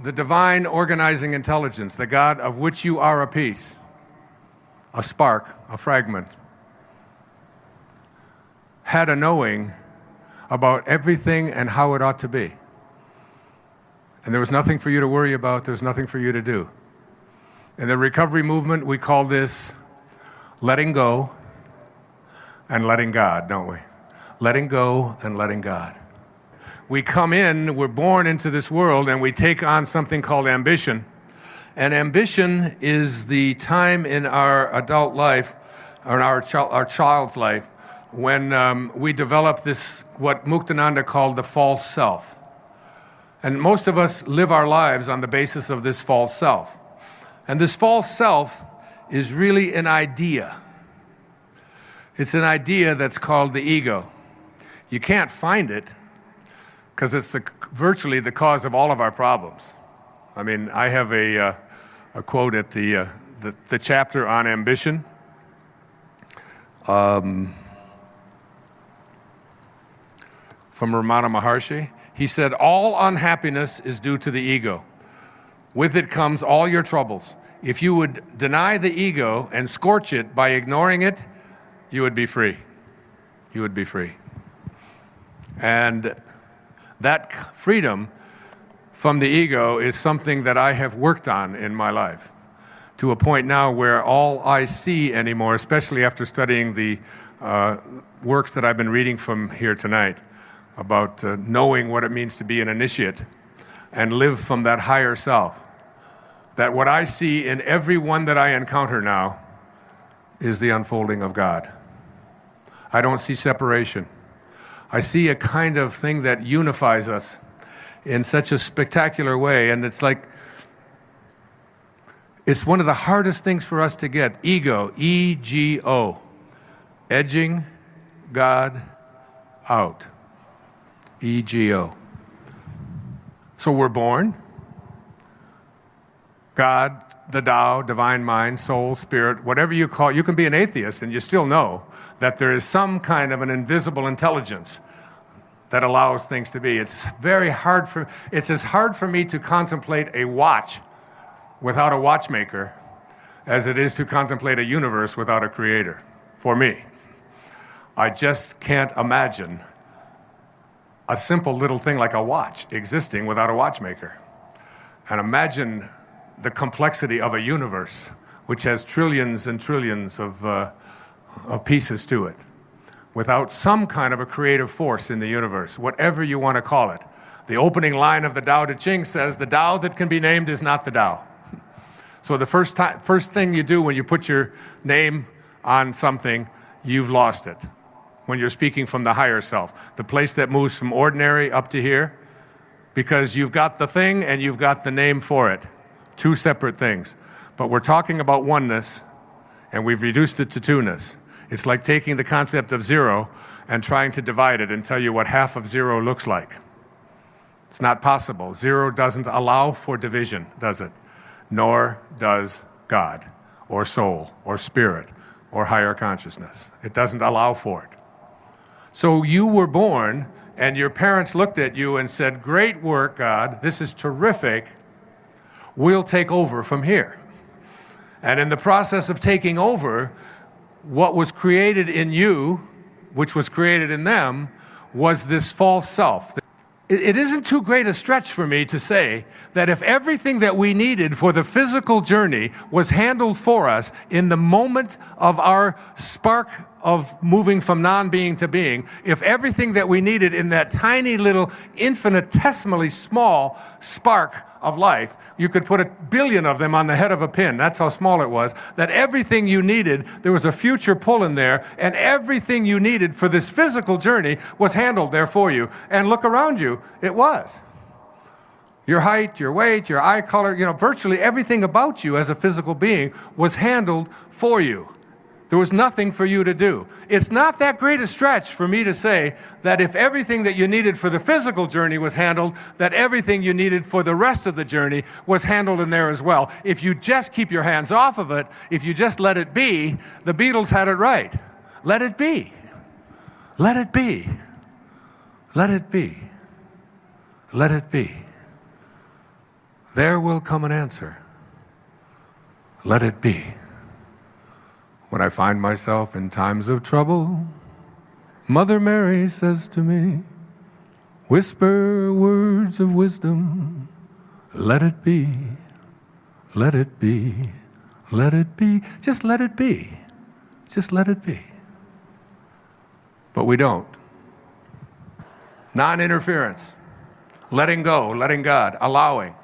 the divine organizing intelligence, the God of which you are a piece, a spark, a fragment, had a knowing about everything and how it ought to be. And there was nothing for you to worry about, there was nothing for you to do. In the recovery movement, we call this letting go and letting God, don't we? Letting go and letting God. We come in, we're born into this world, and we take on something called ambition. And ambition is the time in our adult life, or our child's life, when we develop this, what Muktananda called the false self. And most of us live our lives on the basis of this false self. And this false self is really an idea. It's an idea that's called the ego. You can't find it because it's virtually the cause of all of our problems. I mean, I have a quote at the chapter on ambition. From Ramana Maharshi. He said, all unhappiness is due to the ego. With it comes all your troubles. If you would deny the ego and scorch it by ignoring it, you would be free. You would be free. And that freedom from the ego is something that I have worked on in my life, to a point now where all I see anymore, especially after studying the works that I've been reading from here tonight, about knowing what it means to be an initiate and live from that higher self, that what I see in everyone that I encounter now is the unfolding of God. I don't see separation. I see a kind of thing that unifies us in such a spectacular way, and it's like, it's one of the hardest things for us to get. Ego, E-G-O, edging God out. E-G-O. So we're born. God, the Tao, divine mind, soul, spirit, whatever you call it. You can be an atheist and you still know that there is some kind of an invisible intelligence that allows things to be. It's as hard for me to contemplate a watch without a watchmaker as it is to contemplate a universe without a creator, for me. I just can't imagine a simple little thing like a watch existing without a watchmaker. And imagine the complexity of a universe which has trillions and trillions of pieces to it, without some kind of a creative force in the universe, whatever you want to call it. The opening line of the Tao Te Ching says, the Tao that can be named is not the Tao. So the first thing you do when you put your name on something, you've lost it. When you're speaking from the higher self, the place that moves from ordinary up to here, because you've got the thing and you've got the name for it. Two separate things. But we're talking about oneness, and we've reduced it to two-ness. It's like taking the concept of zero and trying to divide it and tell you what half of zero looks like. It's not possible. Zero doesn't allow for division, does it? Nor does God, or soul, or spirit, or higher consciousness. It doesn't allow for it. So you were born, and your parents looked at you and said, great work, God, this is terrific. We'll take over from here. And in the process of taking over, what was created in you, which was created in them, was this false self. It isn't too great a stretch for me to say that if everything that we needed for the physical journey was handled for us in the moment of our spark of moving from non-being to being, if everything that we needed in that tiny little infinitesimally small spark of life, you could put 1 billion of them on the head of a pin, that's how small it was, that everything you needed, there was a future pull in there, and everything you needed for this physical journey was handled there for you. And look around you, it was. Your height, your weight, your eye color, virtually everything about you as a physical being was handled for you. There was nothing for you to do. It's not that great a stretch for me to say that if everything that you needed for the physical journey was handled, that everything you needed for the rest of the journey was handled in there as well. If you just keep your hands off of it, if you just let it be, the Beatles had it right. Let it be. Let it be. Let it be. Let it be. there will come an answer. Let it be. When I find myself in times of trouble, Mother Mary says to me, whisper words of wisdom, let it be, let it be, let it be. Just let it be. Just let it be. But we don't. Non-interference, letting go, letting God, allowing.